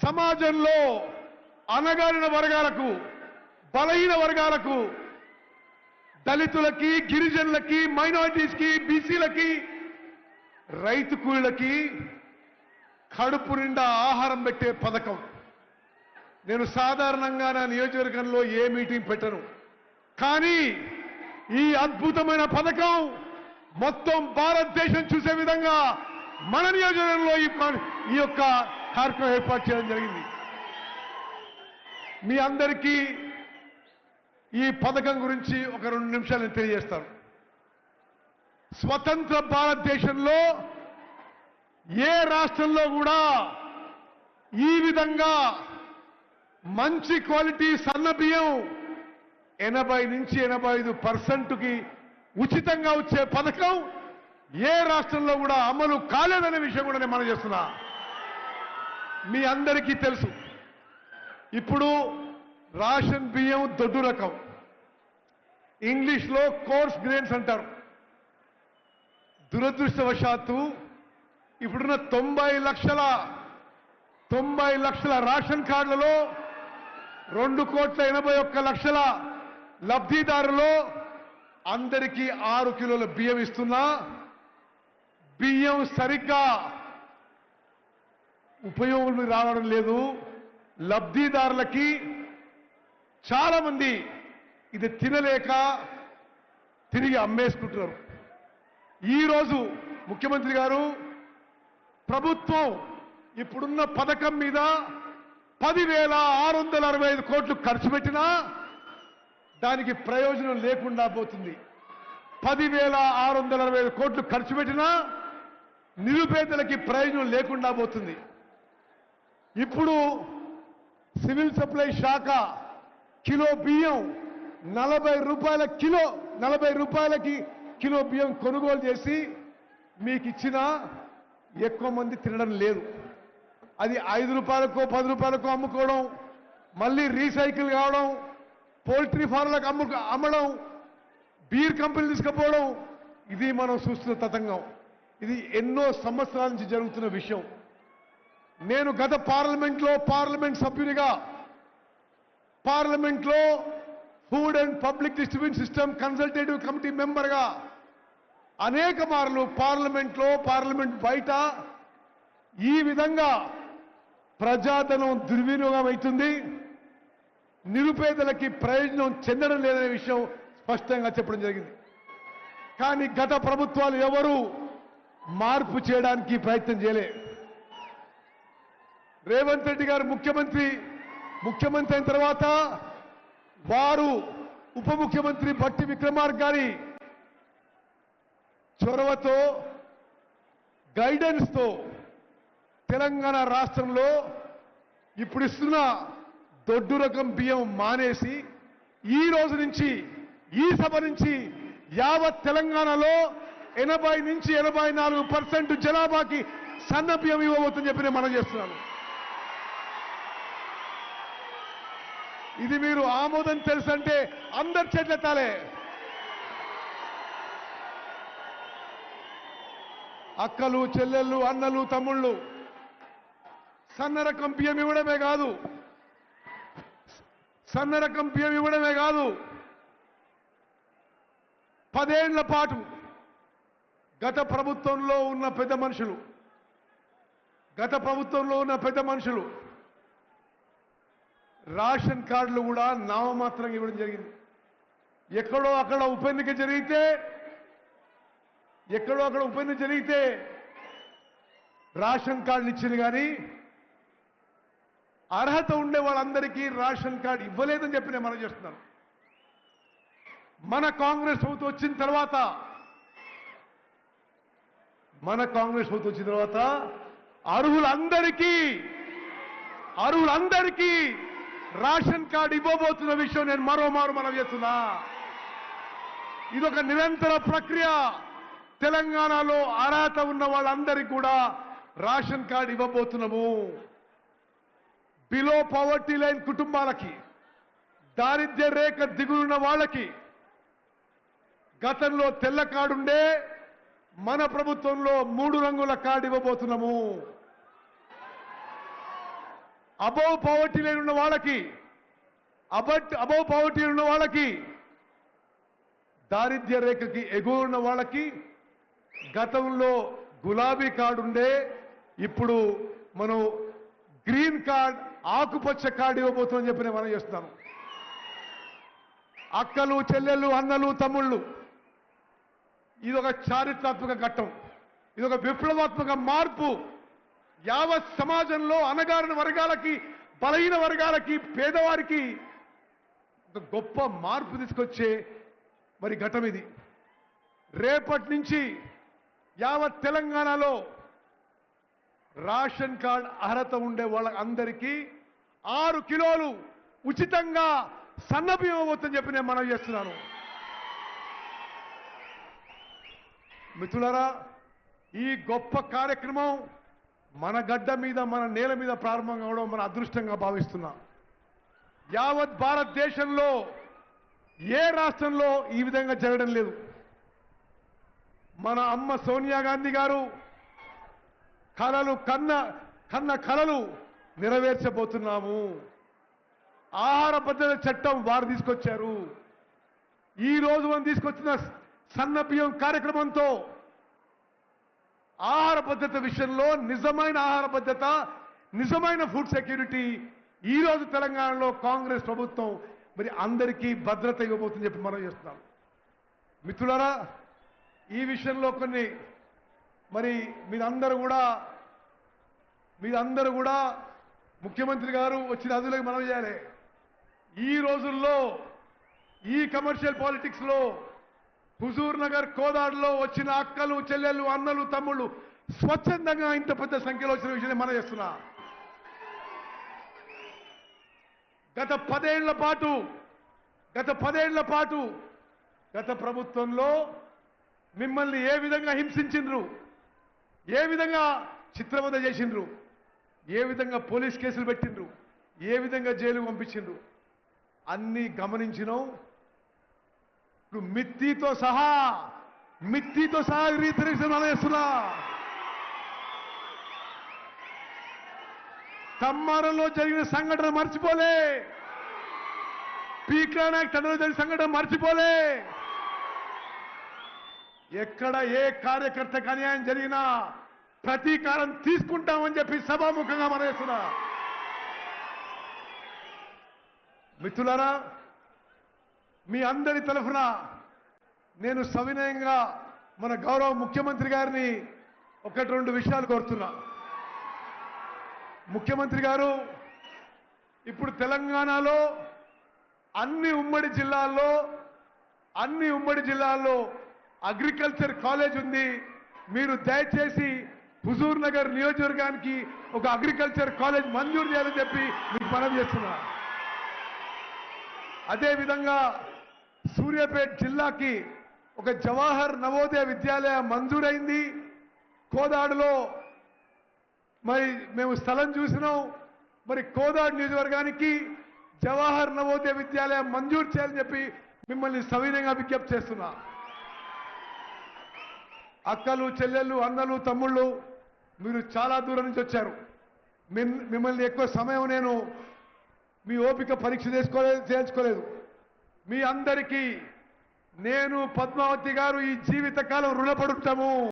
సమాజంలో అనగారిన వర్గాలకు, బలహీన వర్గాలకు, దళితులకి, గిరిజనులకి, మైనారిటీస్కి, బీసీలకి, రైతు కూలీలకి కడుపు నిండా ఆహారం పెట్టే పథకం. నేను సాధారణంగా నా నియోజకవర్గంలో ఏ మీటింగ్ పెట్టను, కానీ ఈ అద్భుతమైన పథకం మొత్తం భారతదేశం చూసే విధంగా మన నియోజకవర్గంలో ఈ యొక్క కార్యక్రమం ఏర్పాటు చేయడం జరిగింది. మీ అందరికీ ఈ పథకం గురించి ఒక 2 నిమిషాలు నేను తెలియజేస్తాను. స్వతంత్ర భారతదేశంలో ఏ రాష్ట్రంలో కూడా ఈ విధంగా మంచి క్వాలిటీ సన్న బియ్యం 80 నుంచి 85%కి ఉచితంగా వచ్చే పథకం ఏ రాష్ట్రంలో కూడా అమలు కాలేదనే విషయం కూడా నేను మనం చేస్తున్నా. మీ అందరికీ తెలుసు, ఇప్పుడు రేషన్ బియ్యం దొడ్డు రకం, ఇంగ్లీష్లో కోర్స్ గ్రెయిన్స్ అంటారు. దురదృష్టవశాత్తు ఇప్పుడున్న 90 లక్షల రేషన్ కార్డులలో 2,81,00,000 లబ్ధిదారులు అందరికీ 6 కిలోల బియ్యం ఇస్తున్నా బియ్యం సరిగ్గా ఉపయోగం రావడం లేదు. లబ్ధిదారులకి చాలా మంది ఇది తినలేక తిరిగి అమ్మేసుకుంటున్నారు. ఈరోజు ముఖ్యమంత్రి గారు ప్రభుత్వం ఇప్పుడున్న పథకం మీద 10,665 కోట్లు ఖర్చు పెట్టినా దానికి ప్రయోజనం లేకుండా పోతుంది. 10,665 కోట్లు ఖర్చు పెట్టినా నిరుపేదలకి ప్రయోజనం లేకుండా పోతుంది. ఇప్పుడు సివిల్ సప్లై శాఖ కిలో బియ్యం 40 రూపాయలకి కిలో బియ్యం కొనుగోలు చేసి మీకు ఇచ్చినా ఎక్కువ మంది తినడం లేదు. అది 5 రూపాయలకో 10 రూపాయలకో అమ్ముకోవడం, మళ్ళీ రీసైకిల్ కావడం, పోల్ట్రీ ఫార్మ్లకు అమ్మడం, బీర్ కంపెనీ తీసుకుపోవడం, ఇది మనం చూస్తున్న తతంగం. ఇది ఎన్నో సంవత్సరాల నుంచి జరుగుతున్న విషయం. నేను గత పార్లమెంట్ సభ్యునిగా పార్లమెంట్లో food and public distribution system consultative committee మెంబర్గా అనేక మార్లు పార్లమెంట్ బయట ఈ విధంగా ప్రజాధనం దుర్వినియోగం అవుతుంది, నిరుపేదలకి ప్రయోజనం చెందడం లేదనే విషయం స్పష్టంగా చెప్పడం జరిగింది. కానీ గత ప్రభుత్వాలు ఎవరు మార్పు చేయడానికి ప్రయత్నం చేయలే. రేవంత్ రెడ్డి గారు ముఖ్యమంత్రి అయిన తర్వాత వారు ఉప ముఖ్యమంత్రి భట్టి విక్రమార్క గారి చొరవతో, గైడెన్స్తో తెలంగాణ రాష్ట్రంలో ఇప్పుడు ఇస్తున్న దొడ్డు రకం బియ్యం మానేసి ఈ రోజు నుంచి ఈ సభ నుంచి యావత్ తెలంగాణలో 80 నుంచి 84% జనాభాకి సన్న బియ్యం ఇవ్వబోతుందని చెప్పి నేను మనం చేస్తున్నాను. ఇది మీరు ఆమోదం తెలుసంటే అందరి చేతులెత్తాలే. అక్కలు, చెల్లెళ్ళు, అన్నలు, తమ్ముళ్ళు సన్న రకం బియ్యం ఇవ్వడమే కాదు 10 ఏళ్ల పాటు గత ప్రభుత్వంలో ఉన్న పెద్ద మనుషులు రేషన్ కార్డులు కూడా నామమాత్రంగా ఇవ్వడం జరిగింది. ఎక్కడో అక్కడ ఉప ఎన్నిక జరిగితే రేషన్ కార్డులు ఇచ్చింది, కానీ అర్హత ఉండే వాళ్ళందరికీ రేషన్ కార్డు ఇవ్వలేదని చెప్పి నేను మనం చేస్తున్నాను. మన కాంగ్రెస్ ప్రభుత్వం వచ్చిన తర్వాత అర్హులందరికీ రేషన్ కార్డు ఇవ్వబోతున్న విషయం నేను మరోమారు మనం చేస్తున్నా. ఇదొక నిరంతర ప్రక్రియ. తెలంగాణలో అర్హత ఉన్న వాళ్ళందరికీ కూడా రేషన్ కార్డు ఇవ్వబోతున్నాము. బిలో పవర్టీ లైన్ కుటుంబాలకి, దారిద్ర్య రేఖ దిగులున్న వాళ్ళకి గతంలో తెల్ల కార్డుండే, మన ప్రభుత్వంలో 3 రంగుల కార్డు ఇవ్వబోతున్నాము. అబౌవ్ పావర్టీ లైన్ ఉన్న వాళ్ళకి అబౌవ్ పావర్టీ ఉన్న వాళ్ళకి దారిద్ర్య రేఖకి ఎగువ ఉన్న వాళ్ళకి గతంలో గులాబీ కార్డు ఉండే ఇప్పుడు మనం గ్రీన్ కార్డ్ ఆకుపచ్చ కార్డు ఇవ్వబోతుందని చెప్పి నేను మనం చేస్తున్నాను. అక్కలు చెల్లెళ్ళు అన్నలు తమ్ముళ్ళు ఇదొక చారిత్రాత్మక ఘట్టం, ఇదొక విప్లవాత్మక మార్పు. యావత్ సమాజంలో అణగారిన వర్గాలకి బలహీన వర్గాలకి పేదవారికి ఒక గొప్ప మార్పు తీసుకొచ్చే మరి ఘటన ఇది. రేపటి నుంచి యావత్ తెలంగాణలో రేషన్ కార్డ్ అర్హత ఉండే వాళ్ళందరికీ 6 కిలోలు ఉచితంగా సన్నబియ్యం ఇవ్వబోతుందని చెప్పి నేను మనవి చేస్తున్నాను. మిత్రులారా, ఈ గొప్ప కార్యక్రమం మన గడ్డ మీద మన నేల మీద ప్రారంభం కావడం మన అదృష్టంగా భావిస్తున్నాం. యావత్ భారతదేశంలో ఏ రాష్ట్రంలో ఈ విధంగా జరగడం లేదు. మన అమ్మ సోనియా గాంధీ గారు కన్న కలలు నెరవేర్చబోతున్నాము. ఆహార భద్రత చట్టం వారు తీసుకొచ్చారు. ఈ రోజు మనం తీసుకొచ్చిన సన్న బియ్యం కార్యక్రమంతో ఆహార భద్రత విషయంలో నిజమైన ఆహార భద్రత, నిజమైన ఫుడ్ సెక్యూరిటీ ఈ రోజు తెలంగాణలో కాంగ్రెస్ ప్రభుత్వం మరి అందరికీ భద్రత ఇవ్వబోతుందని చెప్పి మనం చేస్తున్నాం. మిత్రులారా, ఈ విషయంలో కొన్ని మరి మీరందరూ కూడా ముఖ్యమంత్రి గారు వచ్చిన అదులకు మనం చేయాలి. ఈ రోజుల్లో ఈ కమర్షియల్ పాలిటిక్స్ లో హుజూర్ నగర్ కోదాడులో వచ్చిన అక్కలు చెల్లెళ్ళు అన్నలు తమ్ముళ్ళు స్వచ్ఛందంగా ఇంత పెద్ద సంఖ్యలో వచ్చిన విషయాన్ని మనం చేస్తున్నా. గత 10 ఏళ్ల పాటు గత ప్రభుత్వంలో మిమ్మల్ని ఏ విధంగా హింసించిండ్రు, ఏ విధంగా చిత్రవద చేసిండ్రు, ఏ విధంగా పోలీస్ కేసులు పెట్టిండ్రు, ఏ విధంగా జైలు పంపించిండ్రు అన్నీ గమనించినాం. ఇప్పుడు మిత్తితో సహా చేస్తున్నా. కమ్మారంలో జరిగిన సంఘటన మర్చిపోలే, పీకా నాయక్ తండ్రిలో జరిగిన సంఘటన మర్చిపోలే. ఎక్కడ ఏ కార్యకర్తకు అన్యాయం జరిగినా ప్రతీకారం తీసుకుంటామని చెప్పి సభాముఖంగా మనం చేస్తున్నా. మిత్రులారా, మీ అందరి తరఫున నేను సవినయంగా మన గౌరవ ముఖ్యమంత్రి గారిని 1-2 విషయాలు కోరుతున్నా. ముఖ్యమంత్రి గారు, ఇప్పుడు తెలంగాణలో అన్ని ఉమ్మడి జిల్లాల్లో అగ్రికల్చర్ కాలేజ్ ఉంది. మీరు దయచేసి హుజూర్ నగర్ నియోజకవర్గానికి ఒక అగ్రికల్చర్ కాలేజ్ మంజూరు చేయాలని చెప్పి మీకు మనవి చేస్తున్నా. అదేవిధంగా సూర్యాపేట జిల్లాకి ఒక జవహర్ నవోదయ విద్యాలయ మంజూరైంది. కోదాడులో మరి మేము స్థలం చూసినాం. మరి కోదాడు నియోజకవర్గానికి జవహర్ నవోదయ విద్యాలయం మంజూరు చేయాలని చెప్పి మిమ్మల్ని సవినయంగా విజ్ఞప్తి చేస్తున్నా. అక్కలు చెల్లెళ్ళు అన్నలు తమ్ముళ్ళు మీరు చాలా దూరం నుంచి వచ్చారు. మిమ్మల్ని ఎక్కువ సమయం నేను మీ ఓపిక పరీక్ష చేయించుకోలేదు. మీ అందరికీ నేను పద్మావతి గారు ఈ జీవితకాలం రుణపడుతాము.